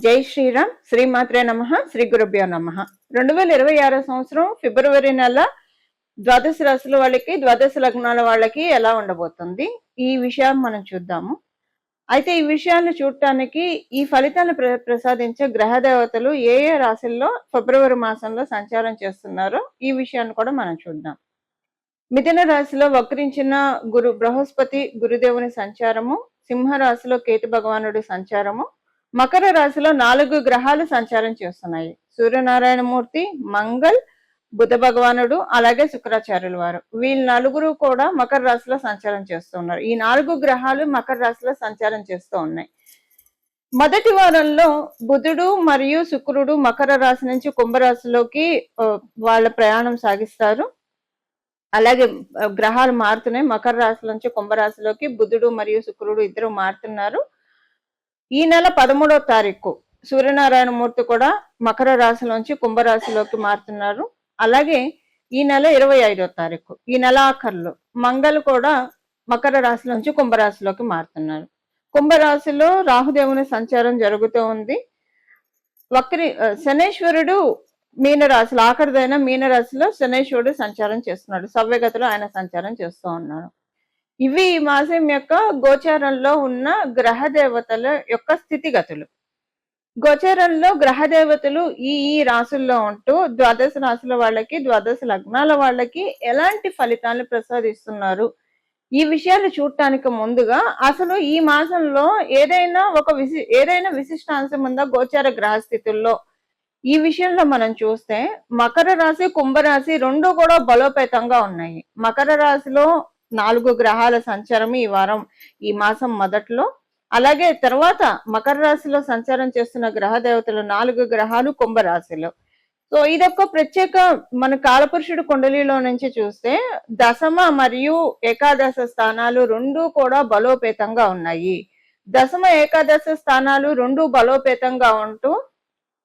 జై శ్రీరామ్. శ్రీమాత్రే నమః. శ్రీ గురుభ్యో నమః. 2026 సంవత్సరం ఫిబ్రవరి నెల ద్వాదశ రాశుల వాళ్ళకి, ద్వాదశ లగ్నాల వాళ్ళకి ఎలా ఉండబోతుంది, ఈ విషయం మనం చూద్దాము. అయితే ఈ విషయాన్ని చూడటానికి ఈ ఫలితాలను ప్రసాదించే గ్రహ దేవతలు ఏ ఏ రాశుల్లో ఫిబ్రవరి మాసంలో సంచారం చేస్తున్నారో ఈ విషయాన్ని కూడా మనం చూద్దాం. మిథున రాశిలో వక్రించిన బృహస్పతి గురుదేవుని సంచారము, సింహ రాశిలో కేతు భగవానుడి సంచారము, మకర రాశిలో 4 గ్రహాలు సంచారం చేస్తున్నాయి. సూర్యనారాయణమూర్తి, మంగళ్, బుధ భగవానుడు, అలాగే శుక్రాచార్యుల వారు. వీళ్ళు నలుగురు కూడా మకర రాశిలో సంచారం చేస్తున్నారు. ఈ 4 గ్రహాలు మకర రాశిలో సంచారం చేస్తూ ఉన్నాయి. మొదటి వారంలో బుధుడు మరియు శుక్రుడు మకర రాశి నుంచి కుంభరాశిలోకి వాళ్ళ ప్రయాణం సాగిస్తారు. అలాగే గ్రహాలు మారుతున్నాయి. మకర రాశి నుంచి కుంభరాశిలోకి బుధుడు మరియు శుక్రుడు ఇద్దరు మారుతున్నారు. ఈ నెల 13వ తారీఖు సూర్యనారాయణమూర్తి కూడా మకర రాశిలోంచి కుంభరాశిలోకి మారుతున్నారు. అలాగే ఈ నెల 25వ తారీఖు, ఈ నెల ఆఖరులో మంగళ కూడా మకర రాశిలోంచి కుంభరాశిలోకి మారుతున్నారు. కుంభరాశిలో రాహుదేవుని సంచారం జరుగుతూ ఉంది. శనేశ్వరుడు మీనరాశిలో, ఆఖరిదైన మీనరాశిలో శనేశ్వరుడు సంచారం చేస్తున్నాడు. సవ్యగతిలో ఆయన సంచారం చేస్తూ ఉన్నాడు. ఇవి ఈ మాసం యొక్క గోచారంలో ఉన్న గ్రహ దేవతల యొక్క స్థితిగతులు. గోచారంలో గ్రహ దేవతలు ఈ రాశుల్లో ఉంటూ ద్వాదశ రాశుల వాళ్ళకి, ద్వాదశ లగ్నాల వాళ్ళకి ఎలాంటి ఫలితాలను ప్రసాదిస్తున్నారు, ఈ విషయాలు చూడటానికి ముందుగా అసలు ఈ మాసంలో ఏదైనా విశిష్టాంశం ఉందా గోచార గ్రహస్థితుల్లో, ఈ విషయంలో మనం చూస్తే మకర రాశి, కుంభరాశి రెండు కూడా బలోపేతంగా ఉన్నాయి. మకర రాశిలో 4 గ్రహాల సంచారం ఈ మాసం మొదట్లో, అలాగే తర్వాత మకర రాశిలో సంచారం చేస్తున్న గ్రహ దేవతలు 4 గ్రహాలు కుంభరాశిలో. సో ఇదొక ప్రత్యేక మన కాలపురుషుడు కుండలిలో నుంచి చూస్తే దశమ మరియు ఏకాదశ స్థానాలు రెండు కూడా బలోపేతంగా ఉన్నాయి. దశమ ఏకాదశ స్థానాలు రెండు బలోపేతంగా ఉంటూ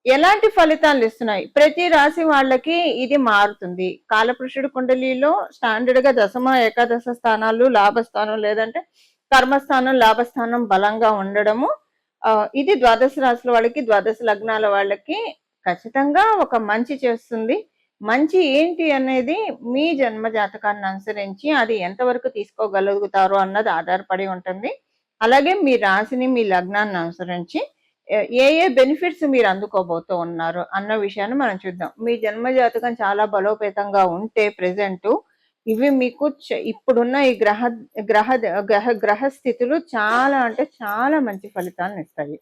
ఎలాంటి ఫలితాలు ఇస్తున్నాయి, ప్రతి రాశి వాళ్ళకి ఇది మారుతుంది. కాలపురుషుడు కుండలిలో స్టాండర్డ్ గా దశమ ఏకాదశ స్థానాలు లాభస్థానం లేదంటే కర్మస్థానం లాభస్థానం బలంగా ఉండడము, ఇది ద్వాదశ రాశుల వాళ్ళకి, ద్వాదశ లగ్నాల వాళ్ళకి ఖచ్చితంగా ఒక మంచి చేస్తుంది. మంచి ఏంటి అనేది మీ జన్మ జాతకాన్ని అనుసరించి అది ఎంతవరకు తీసుకోగలుగుతారో అన్నది ఆధారపడి ఉంటుంది. అలాగే మీ రాశిని, మీ లగ్నాన్ని అనుసరించి ఏ బెనిఫిట్స్ మీరు అందుకోబోతూ ఉన్నారు అన్న విషయాన్ని మనం చూద్దాం. మీ జన్మ జాతకం చాలా బలోపేతంగా ఉంటే ప్రెసెంట్ ఇవి మీకు ఇప్పుడున్న ఈ గ్రహ స్థితులు చాలా అంటే చాలా మంచి ఫలితాలను ఇస్తాయి.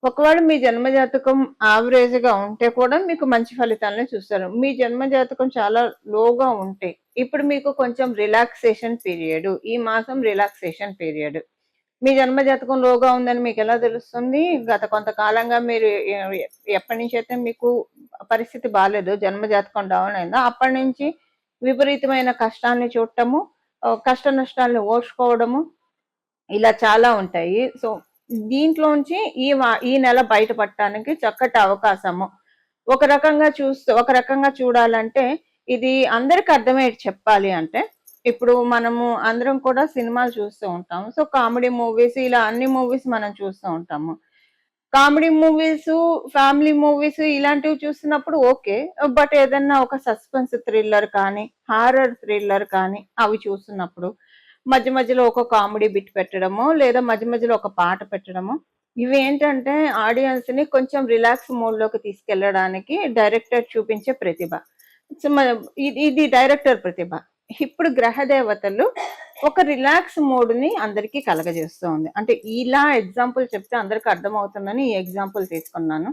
ఒకవేళ మీ జన్మ జాతకం యావరేజ్ గా ఉంటే కూడా మీకు మంచి ఫలితాలను చూస్తారు. మీ జన్మ జాతకం చాలా లోగా ఉంటే ఇప్పుడు మీకు కొంచెం రిలాక్సేషన్ పీరియడ్, ఈ మాసం రిలాక్సేషన్ పీరియడ్. మీ జన్మ జాతకం లోగా ఉందని మీకు ఎలా తెలుస్తుంది? గత కొంతకాలంగా మీరు ఎప్పటి నుంచి అయితే మీకు పరిస్థితి బాగాలేదు, జన్మ జాతకం డౌన్ అయిందో అప్పటి నుంచి విపరీతమైన కష్టాన్ని చూడటము, కష్ట నష్టాలను ఓర్చుకోవడము, ఇలా చాలా ఉంటాయి. సో దీంట్లోంచి ఈ నెల బయటపడటానికి చక్కటి అవకాశము. ఒక రకంగా చూడాలంటే ఇది అందరికి అర్థమయ్యేది చెప్పాలి అంటే, ఇప్పుడు మనము అందరం కూడా సినిమాలు చూస్తూ ఉంటాము. సో కామెడీ మూవీస్, ఇలా అన్ని మూవీస్ మనం చూస్తూ ఉంటాము. కామెడీ మూవీస్, ఫ్యామిలీ మూవీస్ ఇలాంటివి చూస్తున్నప్పుడు ఓకే, బట్ ఏదన్నా ఒక సస్పెన్స్ థ్రిల్లర్ కానీ, హారర్ థ్రిల్లర్ కానీ అవి చూస్తున్నప్పుడు మధ్య మధ్యలో ఒక కామెడీ బిట్ పెట్టడము, లేదా మధ్య మధ్యలో ఒక పాట పెట్టడము, ఇవి ఏంటంటే ఆడియన్స్ ని కొంచెం రిలాక్స్ మోడ్ లోకి తీసుకెళ్లడానికి డైరెక్టర్ చూపించే ప్రతిభ. ఇది డైరెక్టర్ ప్రతిభ. ఇప్పుడు గ్రహ దేవతలు ఒక రిలాక్స్ మోడ్ ని అందరికీ కలగజేస్తూ ఉంది. అంటే ఇలా ఎగ్జాంపుల్ చెప్తే అందరికి అర్థమవుతుందని ఈ ఎగ్జాంపుల్ తీసుకున్నాను.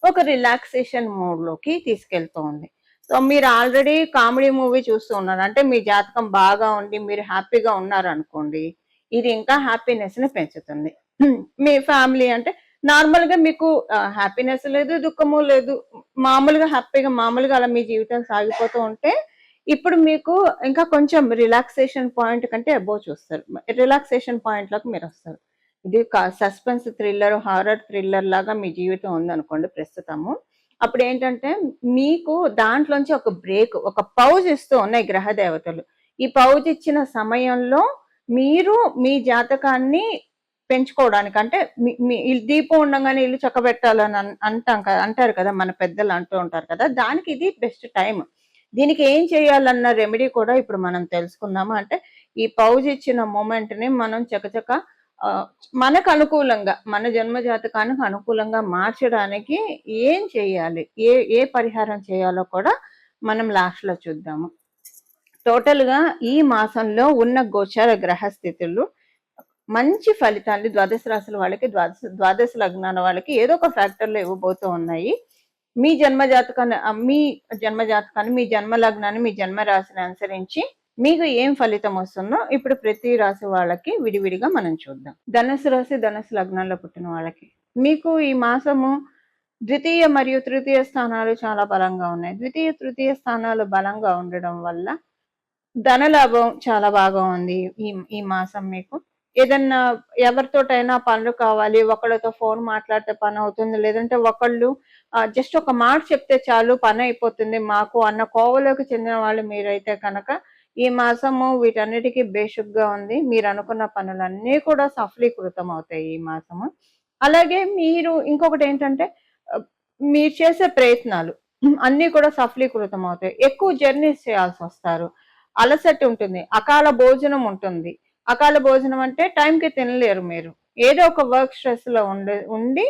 ఒక రిలాక్సేషన్ మోడ్ లోకి తీసుకెళ్తూ ఉంది. సో మీరు ఆల్రెడీ కామెడీ మూవీ చూస్తూ ఉన్నారు అంటే మీ జాతకం బాగా ఉండి మీరు హ్యాపీగా ఉన్నారు అనుకోండి, ఇది ఇంకా హ్యాపీనెస్ ని పెంచుతుంది. మీ ఫ్యామిలీ అంటే నార్మల్ గా మీకు హ్యాపీనెస్ లేదు, దుఃఖము లేదు, మామూలుగా అలా మీ జీవితం సాగిపోతూ ఉంటే ఇప్పుడు మీకు ఇంకా కొంచెం రిలాక్సేషన్ పాయింట్ కంటే అబోవ్ చూస్తారు. రిలాక్సేషన్ పాయింట్ లోకి మీరు వస్తారు. ఇది సస్పెన్స్ థ్రిల్లర్, హారర్ థ్రిల్లర్ లాగా మీ జీవితం ఉందనుకోండి ప్రస్తుతము. అప్పుడు ఏంటంటే మీకు దాంట్లోంచి ఒక బ్రేక్, ఒక పౌజ్ ఇస్తూ ఉన్నాయి గ్రహ దేవతలు. ఈ పౌజ్ ఇచ్చిన సమయంలో మీరు మీ జాతకాన్ని పెంచుకోవడానికి, అంటే దీపం ఉండగానే ఇల్లు చక్కబెట్టాలని అంటారు కదా, మన పెద్దలు అంటూ ఉంటారు కదా, దానికి ఇది బెస్ట్ టైం. దీనికి ఏం చేయాలన్న రెమెడీ కూడా ఇప్పుడు మనం తెలుసుకుందాము. అంటే ఈ పౌజ్ ఇచ్చిన మూమెంట్ ని మనం చకచక మనకు అనుకూలంగా, మన జన్మ జాతకానికి అనుకూలంగా మార్చడానికి ఏం చేయాలి, ఏ ఏ పరిహారం చేయాలో కూడా మనం లాస్ట్ లో చూద్దాము. టోటల్ గా ఈ మాసంలో ఉన్న గోచార గ్రహ స్థితులు మంచి ఫలితాన్ని ద్వాదశ రాశుల వాళ్ళకి, ద్వాదశ లగ్నాల వాళ్ళకి ఏదో ఒక ఫ్యాక్టర్లో ఇవ్వబోతూ ఉన్నాయి. మీ జన్మ జాతకాన్ని, మీ జన్మ లగ్నాన్ని, మీ జన్మ రాశిని అనుసరించి మీకు ఏం ఫలితం వస్తుందో ఇప్పుడు ప్రతి రాశి వాళ్ళకి విడివిడిగా మనం చూద్దాం. ధనుసు రాశి, ధనుసు లగ్నాల్లో పుట్టిన వాళ్ళకి మీకు ఈ మాసము ద్వితీయ మరియు తృతీయ స్థానాలు చాలా బలంగా ఉన్నాయి. ద్వితీయ తృతీయ స్థానాలు బలంగా ఉండడం వల్ల ధనలాభం చాలా బాగా ఉంది ఈ మాసం. మీకు ఏదన్నా ఎవరితోటైనా పనులు కావాలి, ఒకళ్ళతో ఫోన్ మాట్లాడితే పని అవుతుంది, లేదంటే ఒకళ్ళు జస్ట్ ఒక మాట చెప్తే చాలు పని అయిపోతుంది మాకు అన్న కోవలోకి చెందిన వాళ్ళు మీరైతే కనుక ఈ మాసము వీటన్నిటికీ బేషుగ్గా ఉంది. మీరు అనుకున్న పనులన్నీ కూడా సఫలీకృతం అవుతాయి ఈ మాసము. అలాగే మీరు ఇంకొకటి ఏంటంటే మీరు చేసే ప్రయత్నాలు అన్నీ కూడా సఫలీకృతం అవుతాయి. ఎక్కువ జర్నీస్ చేయాల్సి వస్తారు, అలసట ఉంటుంది, అకాల భోజనం ఉంటుంది. అకాల భోజనం అంటే టైంకి తినలేరు, మీరు ఏదో ఒక వర్క్ స్ట్రెస్ లో ఉండి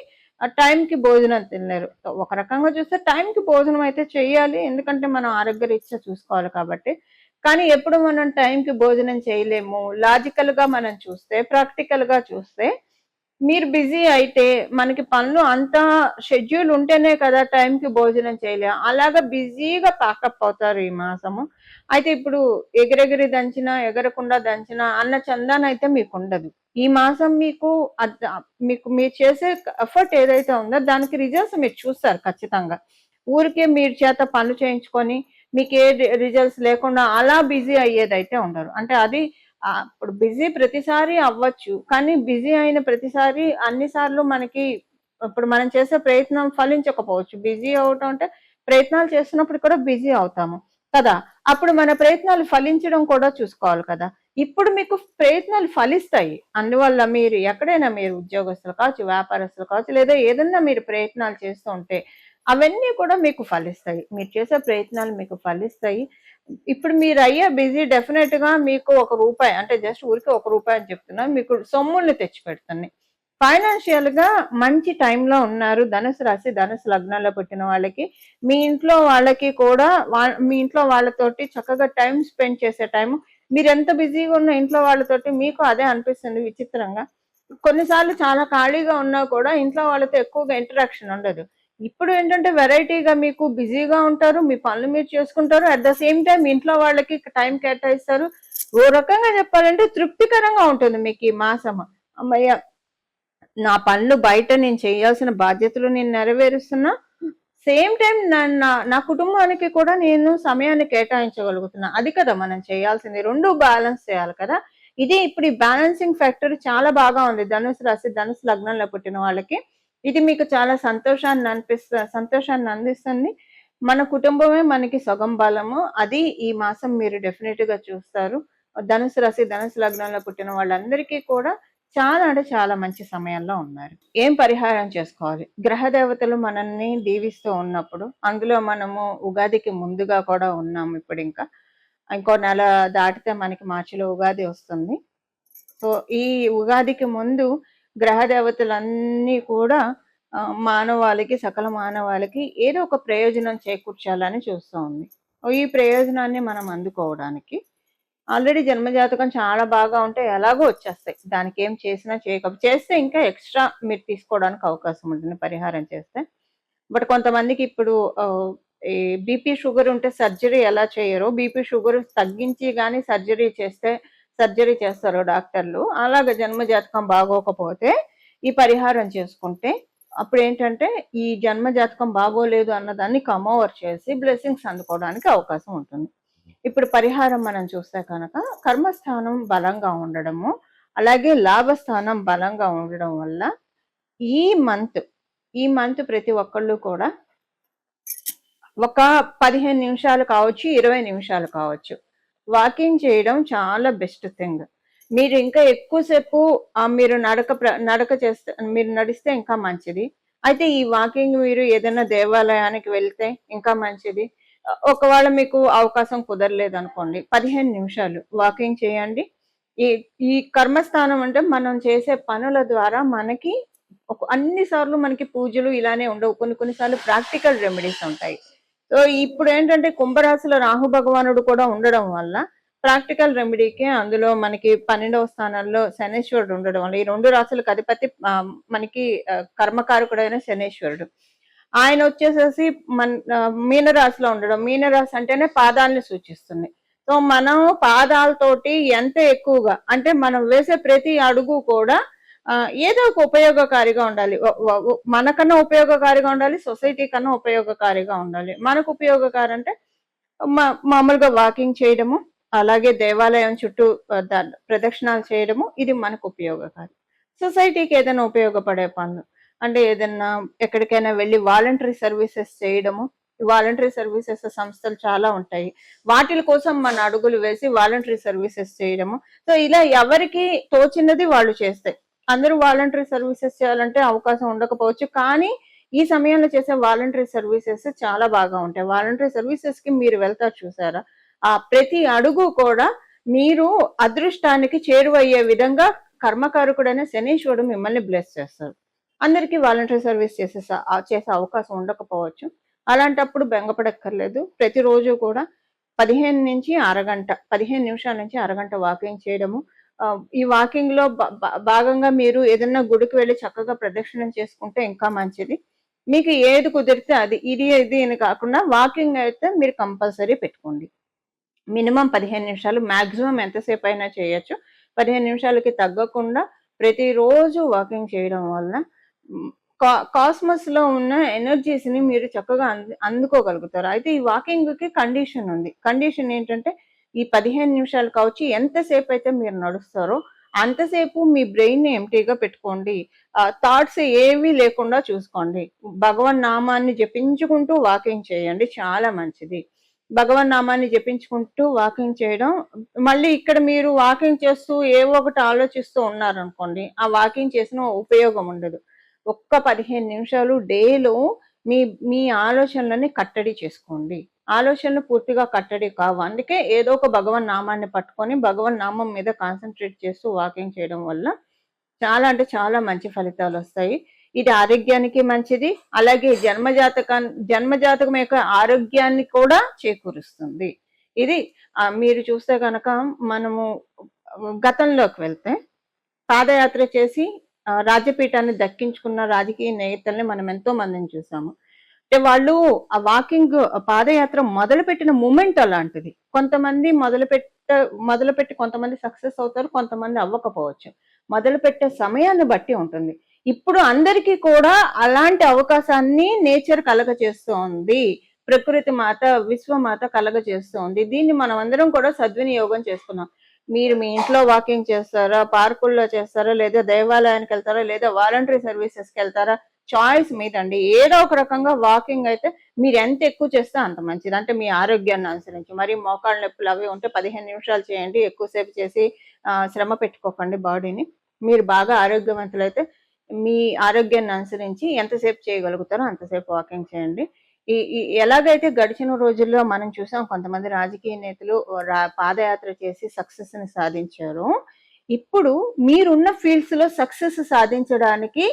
టైంకి భోజనం తినలేరు. ఒక రకంగా చూస్తే టైంకి భోజనం అయితే చెయ్యాలి, ఎందుకంటే మనం ఆరోగ్య రీత్యా చూసుకోవాలి కాబట్టి. కానీ ఎప్పుడు మనం టైంకి భోజనం చేయలేము. లాజికల్ గా మనం చూస్తే, ప్రాక్టికల్ గా చూస్తే మీరు బిజీ అయితే మనకి పనులు అంతా షెడ్యూల్ ఉంటేనే కదా టైంకి భోజనం చేయలేము. అలాగా బిజీగా ప్యాకప్ అవుతారు ఈ మాసము. అయితే ఇప్పుడు ఎగిరెగిరి దంచినా ఎగరకుండా దంచినా అన్న చందాన అయితే మీకు ఉండదు ఈ మాసం. మీకు మీరు చేసే ఎఫర్ట్ ఏదైతే ఉందో దానికి రిజల్ట్స్ మీరు చూస్తారు ఖచ్చితంగా. ఊరికే మీరు చేత పనులు చేయించుకొని మీకు ఏ రిజల్ట్స్ లేకుండా అలా బిజీ అయ్యేదైతే ఉండరు. అంటే అది ఇప్పుడు బిజీ ప్రతిసారి అవ్వచ్చు, కానీ బిజీ అయిన ప్రతిసారి అన్నిసార్లు మనకి ఇప్పుడు మనం చేసే ప్రయత్నం ఫలించకపోవచ్చు. బిజీ అవటం అంటే ప్రయత్నాలు చేస్తున్నప్పుడు కూడా బిజీ అవుతాము కదా, అప్పుడు మన ప్రయత్నాలు ఫలించడం కూడా చూసుకోవాలి కదా. ఇప్పుడు మీకు ప్రయత్నాలు ఫలిస్తాయి. అందువల్ల మీరు ఎక్కడైనా, మీరు ఉద్యోగస్తులు కావచ్చు, వ్యాపారస్తులు కావచ్చు, లేదా ఏదన్నా మీరు ప్రయత్నాలు చేస్తూ ఉంటే అవన్నీ కూడా మీకు ఫలిస్తాయి. మీరు చేసే ప్రయత్నాలు మీకు ఫలిస్తాయి. ఇప్పుడు మీరు అయ్యే బిజీ డెఫినెట్ గా మీకు ₹1 అంటే జస్ట్ ఊరికి ₹1 అని చెప్తున్నా, మీకు సొమ్ముల్ని తెచ్చి పెడుతుంది. ఫైనాన్షియల్ గా మంచి టైంలో ఉన్నారు ధనుసు రాశి, ధనుసు లగ్నాల్లో పుట్టిన వాళ్ళకి. మీ ఇంట్లో వాళ్ళకి కూడా మీ ఇంట్లో వాళ్ళతోటి చక్కగా టైం స్పెండ్ చేసే టైం. మీరు ఎంత బిజీగా ఉన్న ఇంట్లో వాళ్ళతోటి మీకు అదే అనిపిస్తుంది విచిత్రంగా. కొన్నిసార్లు చాలా ఖాళీగా ఉన్నా కూడా ఇంట్లో వాళ్ళతో ఎక్కువగా ఇంటరాక్షన్ ఉండదు. ఇప్పుడు ఏంటంటే వెరైటీగా మీకు బిజీగా ఉంటారు, మీ పనులు మీరు చేసుకుంటారు, అట్ ద సేమ్ టైం ఇంట్లో వాళ్ళకి టైం కేటాయిస్తారు. ఓ రకంగా చెప్పాలంటే తృప్తికరంగా ఉంటుంది మీకు ఈ మాసం. అమ్మయ్య, నా పనులు బయట నేను చేయాల్సిన బాధ్యతలు నేను నెరవేరుస్తున్నా, సేమ్ టైం నా కుటుంబానికి కూడా నేను సమయాన్ని కేటాయించగలుగుతున్నా. అది కదా మనం చేయాల్సింది, రెండు బ్యాలెన్స్ చేయాలి కదా. ఇది ఇప్పుడు ఈ బ్యాలెన్సింగ్ ఫ్యాక్టర్ చాలా బాగా ఉంది ధనుసు రాశి, ధనుసు లగ్నంలో పుట్టిన వాళ్ళకి. ఇది మీకు చాలా సంతోషాన్ని అందిస్తుంది. మన కుటుంబమే మనకి సగం బలము. అది ఈ మాసం మీరు డెఫినెట్ గా చూస్తారు. ధనుసు రాశి, ధనుసు లగ్నంలో పుట్టిన వాళ్ళందరికీ కూడా చాలా అంటే చాలా మంచి సమయంలో ఉన్నారు. ఏం పరిహారం చేసుకోవాలి? గ్రహ దేవతలు మనల్ని దీవిస్తూ ఉన్నప్పుడు, అందులో మనము ఉగాదికి ముందుగా కూడా ఉన్నాము. ఇప్పుడు ఇంకో నెల దాటితే మనకి మార్చిలో ఉగాది వస్తుంది. సో ఈ ఉగాదికి ముందు గ్రహ దేవతలన్నీ కూడా మానవాళికి, సకల మానవాళికి ఏదో ఒక ప్రయోజనం చేకూర్చాలని చూస్తూ ఉంది. ఈ ప్రయోజనాన్ని మనం అందుకోవడానికి ఆల్రెడీ జన్మజాతకం చాలా బాగా ఉంటే ఎలాగో వచ్చేస్తాయి. దానికి ఏం చేసినా చేస్తే ఇంకా ఎక్స్ట్రా మీరు తీసుకోవడానికి అవకాశం ఉంటుంది పరిహారం చేస్తే. బట్ కొంతమందికి ఇప్పుడు ఈ బీపీ షుగర్ ఉంటే సర్జరీ ఎలా చేయరో, బీపీ షుగర్ తగ్గించి కానీ సర్జరీ చేస్తారు డాక్టర్లు. అలాగ జన్మజాతకం బాగోకపోతే ఈ పరిహారం చేసుకుంటే అప్పుడు ఏంటంటే ఈ జన్మజాతకం బాగోలేదు అన్నదాన్ని కమ్ ఓవర్ చేసి బ్లెస్సింగ్స్ అందుకోవడానికి అవకాశం ఉంటుంది. ఇప్పుడు పరిహారం మనం చూస్తే కనుక కర్మస్థానం బలంగా ఉండడము, అలాగే లాభస్థానం బలంగా ఉండడం వల్ల ఈ మంత్ ప్రతి ఒక్కళ్ళు కూడా ఒక 15 నిమిషాలు కావచ్చు, 20 నిమిషాలు కావచ్చు, వాకింగ్ చేయడం చాలా బెస్ట్ థింగ్. మీరు ఇంకా ఎక్కువ సేపు మీరు నడక చేస్తే మీరు నడిస్తే ఇంకా మంచిది. అయితే ఈ వాకింగ్ మీరు ఏదైనా దేవాలయానికి వెళ్తే ఇంకా మంచిది. ఒకవేళ మీకు అవకాశం కుదరలేదనుకోండి, 15 నిమిషాలు వాకింగ్ చేయండి. ఈ ఈ కర్మస్థానం అంటే మనం చేసే పనుల ద్వారా మనకి అన్ని సార్లు మనకి పూజలు ఇలానే ఉండవు. కొన్ని సార్లు ప్రాక్టికల్ రెమెడీస్ ఉంటాయి. సో ఇప్పుడు ఏంటంటే కుంభరాశిలో రాహు భగవానుడు కూడా ఉండడం వల్ల ప్రాక్టికల్ రెమెడీకి అందులో మనకి 12వ స్థానంలో శనేశ్వరుడు ఉండడం వల్ల ఈ 2 రాశులకు అధిపతి మనకి కర్మకారకుడైన శనేశ్వరుడు. ఆయన వచ్చేసేసి మీనరాశిలో ఉండడం. మీనరాశి అంటేనే పాదాలని సూచిస్తుంది. సో మనం పాదాలతోటి ఎంత ఎక్కువగా అంటే మనం వేసే ప్రతి అడుగు కూడా ఏదో ఒక ఉపయోగకారిగా ఉండాలి. మనకన్నా ఉపయోగకారిగా ఉండాలి, సొసైటీ కన్నా ఉపయోగకారిగా ఉండాలి. మనకు ఉపయోగకారి అంటే మామూలుగా వాకింగ్ చేయడము, అలాగే దేవాలయం చుట్టూ ప్రదక్షిణాలు చేయడము, ఇది మనకు ఉపయోగకారి. సొసైటీకి ఏదైనా ఉపయోగపడే పనులు అంటే ఏదైనా ఎక్కడికైనా వెళ్ళి వాలంటరీ సర్వీసెస్ చేయడము. వాలంటరీ సర్వీసెస్ సంస్థలు చాలా ఉంటాయి. వాటి కోసం మన అడుగులు వేసి వాలంటరీ సర్వీసెస్ చేయడము. సో ఇలా ఎవరికి తోచినది వాళ్ళు చేస్తే, అందరూ వాలంటరీ సర్వీసెస్ చేయాలంటే అవకాశం ఉండకపోవచ్చు, కానీ ఈ సమయంలో చేసే వాలంటరీ సర్వీసెస్ చాలా బాగా ఉంటాయి. వాలంటరీ సర్వీసెస్ కి మీరు వెళ్తారు చూసారా, ఆ ప్రతి అడుగు కూడా మీరు అదృష్టానికి చేరువయ్యే విధంగా కర్మకారకుడైన శనీశ్వరుడు మిమ్మల్ని బ్లెస్ చేస్తారు. అందరికీ వాలంటరీ సర్వీస్ చేసే అవకాశం ఉండకపోవచ్చు. అలాంటప్పుడు బెంగపడక్కర్లేదు. ప్రతిరోజు కూడా 15 నిమిషాల నుంచి అరగంట వాకింగ్ చేయడము. ఈ వాకింగ్ లో భాగంగా మీరు ఏదన్నా గుడికి వెళ్ళి చక్కగా ప్రదక్షిణం చేసుకుంటే ఇంకా మంచిది. మీకు ఏది కుదిరితే అది, ఇది అని కాకుండా వాకింగ్ అయితే మీరు కంపల్సరీ పెట్టుకోండి. మినిమం 15 నిమిషాలు, మాక్సిమం ఎంతసేపు అయినా చేయొచ్చు. 15 నిమిషాలకి తగ్గకుండా ప్రతిరోజు వాకింగ్ చేయడం వలన కాస్మస్ లో ఉన్న ఎనర్జీస్ ని మీరు చక్కగా అందుకోగలుగుతారు. అయితే ఈ వాకింగ్ కి కండిషన్ ఉంది. కండిషన్ ఏంటంటే ఈ 15 నిమిషాలు కావచ్చు, ఎంతసేపు అయితే మీరు నడుస్తారో అంతసేపు మీ బ్రెయిన్ ని ఎంటీగా పెట్టుకోండి. థాట్స్ ఏవి లేకుండా చూసుకోండి. భగవన్ నామాన్ని జపించుకుంటూ వాకింగ్ చేయండి, చాలా మంచిది. భగవన్ నామాన్ని జపించుకుంటూ వాకింగ్ చేయడం. మళ్ళీ ఇక్కడ మీరు వాకింగ్ చేస్తూ ఏవో ఒకటి ఆలోచిస్తూ ఉన్నారనుకోండి, ఆ వాకింగ్ చేసిన ఉపయోగం ఉండదు. ఒక్క 15 నిమిషాలు డేలో మీ మీ ఆలోచనలని కట్టడి చేసుకోండి. ఆలోచనలు పూర్తిగా కట్టడి కావు. అందుకే ఏదో ఒక భగవన్ నామాన్ని పట్టుకొని భగవన్ నామం మీద కాన్సన్ట్రేట్ చేస్తూ వాకింగ్ చేయడం వల్ల చాలా అంటే చాలా మంచి ఫలితాలు వస్తాయి. ఇది ఆరోగ్యానికి మంచిది. అలాగే జన్మజాతకం యొక్క ఆరోగ్యాన్ని కూడా చేకూరుస్తుంది. ఇది మీరు చూస్తే కనుక మనము గతంలోకి వెళ్తే పాదయాత్ర చేసి రాజ్యపీఠాన్ని దక్కించుకున్న రాజకీయ నేతల్ని మనం ఎంతో మందిని చూసాము. అంటే వాళ్ళు ఆ వాకింగ్ పాదయాత్ర మొదలుపెట్టిన మూమెంట్ అలాంటిది. కొంతమంది మొదలుపెట్టి కొంతమంది సక్సెస్ అవుతారు, కొంతమంది అవ్వకపోవచ్చు. మొదలుపెట్టే సమయాన్ని బట్టి ఉంటుంది. ఇప్పుడు అందరికీ కూడా అలాంటి అవకాశాన్ని నేచర్ కలగజేస్తోంది. ప్రకృతి మాత, విశ్వమాత కలగజేస్తోంది. దీన్ని మనం అందరం కూడా సద్వినియోగం చేసుకున్నాం. మీరు మీ ఇంట్లో వాకింగ్ చేస్తారా, పార్కుల్లో చేస్తారా, లేదా దేవాలయానికి వెళ్తారా, లేదా వాలంటరీ సర్వీసెస్కి వెళ్తారా, చాయిస్ మీదండి. ఏదో ఒక రకంగా వాకింగ్ అయితే మీరు ఎంత ఎక్కువ చేస్తే అంత మంచిది. అంటే మీ ఆరోగ్యాన్ని అనుసరించి. మరి మోకాళ్ళ నొప్పులు అవి ఉంటే 15 నిమిషాలు చేయండి. ఎక్కువసేపు చేసి శ్రమ పెట్టుకోకండి బాడీని. మీరు బాగా ఆరోగ్యవంతులైతే మీ ఆరోగ్యాన్ని అనుసరించి ఎంతసేపు చేయగలుగుతారో అంతసేపు వాకింగ్ చేయండి. ఎలాగైతే గడిచిన రోజుల్లో మనం చూసాం కొంతమంది రాజకీయ నేతలు పాదయాత్ర చేసి సక్సెస్ ని సాధించారు. ఇప్పుడు మీరున్న ఫీల్డ్స్ లో సక్సెస్ సాధించడానికి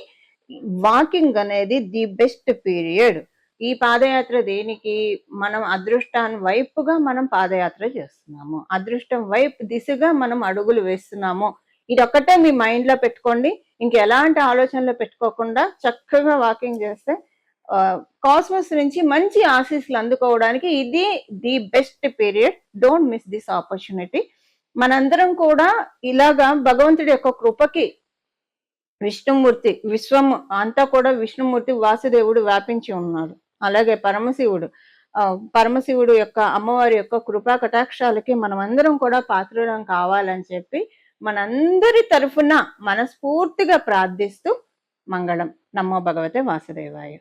వాకింగ్ అనేది ది బెస్ట్ పీరియడ్. ఈ పాదయాత్ర దేనికి? మనం అదృష్టాన్ని వైపుగా మనం పాదయాత్ర చేస్తున్నాము, అదృష్టం వైపు దిశగా మనం అడుగులు వేస్తున్నాము. ఇదొక్కటే మీ మైండ్ లో పెట్టుకోండి. ఇంకెలాంటి ఆలోచనలు పెట్టుకోకుండా చక్కగా వాకింగ్ చేస్తే కాస్మస్ నుంచి మంచి ఆశీస్సులు అందుకోవడానికి ఇది the best period. Don't miss this opportunity. మనందరం కూడా ఇలాగా భగవంతుడి యొక్క కృపకి విష్ణుమూర్తి, విశ్వం అంతా కూడా విష్ణుమూర్తి వాసుదేవుడు వ్యాపించి ఉన్నాడు. అలాగే పరమశివుడు యొక్క అమ్మవారి యొక్క కృపా కటాక్షాలకి మనం అందరం కూడా పాత్రులం కావాలని చెప్పి మనందరి తరఫున మనస్ఫూర్తిగా ప్రార్థిస్తూ మంగళం. నమో భగవతే వాసుదేవాయ.